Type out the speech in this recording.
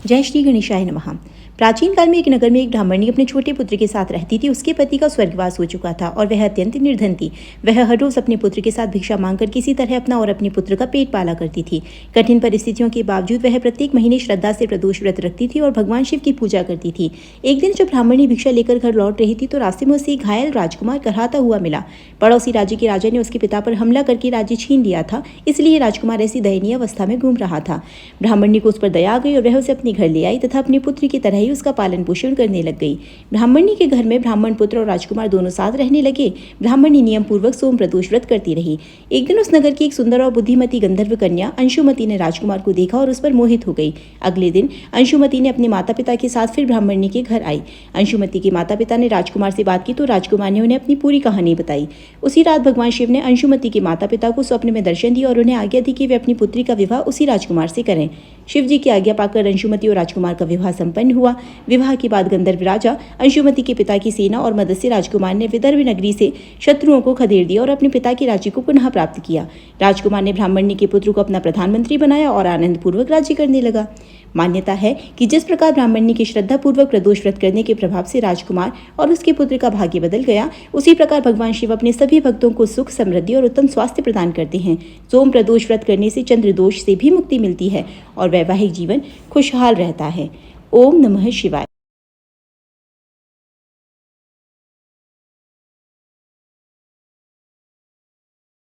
जय श्री गणेशाय नमः। प्राचीन काल में एक नगर में एक ब्राह्मणी अपने छोटे पुत्र के साथ रहती थी। उसके पति का स्वर्गवास हो चुका था और वह अत्यंत निर्धन थी। वह हर रोज अपने पुत्र के साथ भिक्षा मांगकर किसी तरह अपना और अपने पुत्र का पेट पाला करती थी। कठिन परिस्थितियों के बावजूद वह प्रत्येक महीने श्रद्धा से प्रदोष व्रत रखती थी और भगवान शिव की पूजा करती थी। एक दिन जब ब्राह्मणी भिक्षा लेकर घर लौट रही थी तो रास्ते में उसे एक घायल राजकुमार कराहता हुआ मिला। पड़ोसी राज्य के राजा ने उसके पिता पर हमला करके राज्य छीन लिया था, इसलिए राजकुमार ऐसी दयनीय अवस्था में घूम रहा था। ब्राह्मणी को उस पर दया आ गई और वह उसे अपने घर ले आई तथा अपने पुत्र की तरह ही उसका पालन पोषण करने लग गई। ब्राह्मणी के घर में ब्राह्मण पुत्र और राजकुमार दोनों साथ रहने लगे। ब्राह्मणी नियम पूर्वक सोम प्रदोष व्रत करती रही। एक दिन उस नगर की एक सुंदर और बुद्धिमती गंधर्व कन्या अंशुमति ने राजकुमार को देखा और उस पर मोहित हो गई। अगले दिन अंशुमति ने अपने माता पिता के साथ फिर ब्राह्मणी के घर आई। अंशुमति के माता पिता ने राजकुमार से बात की तो राजकुमार ने उन्हें अपनी पूरी कहानी बताई। उसी रात भगवान शिव ने अंशुमति के माता पिता को स्वप्न में दर्शन दिया और उन्हें आज्ञा दी कि वे अपनी पुत्री का विवाह उसी राजकुमार से करें। शिव जी की आज्ञा पाकर अंशुमति और राजकुमार का विवाह संपन्न हुआ। विवाह के बाद गंधर्व राजा अंशुमति के पिता की सेना और मदद से राजकुमार ने विदर्भ नगरी से शत्रुओं को खदेड़ दिया और अपने पिता के राज्य को पुनः प्राप्त किया। राजकुमार ने ब्राह्मणी के पुत्र को अपना प्रधानमंत्री बनाया और आनंद पूर्वक राज्य करने लगा। मान्यता है कि जिस प्रकार ब्राह्मणी के श्रद्धा पूर्वक प्रदोष व्रत करने के प्रभाव से राजकुमार और उसके पुत्र का भाग्य बदल गया, उसी प्रकार भगवान शिव अपने सभी भक्तों को सुख, समृद्धि और उत्तम स्वास्थ्य प्रदान करते हैं। सोम प्रदोष व्रत करने से चंद्र दोष से भी मुक्ति मिलती है और वैवाहिक जीवन खुशहाल रहता है। ओम नमः शिवाय।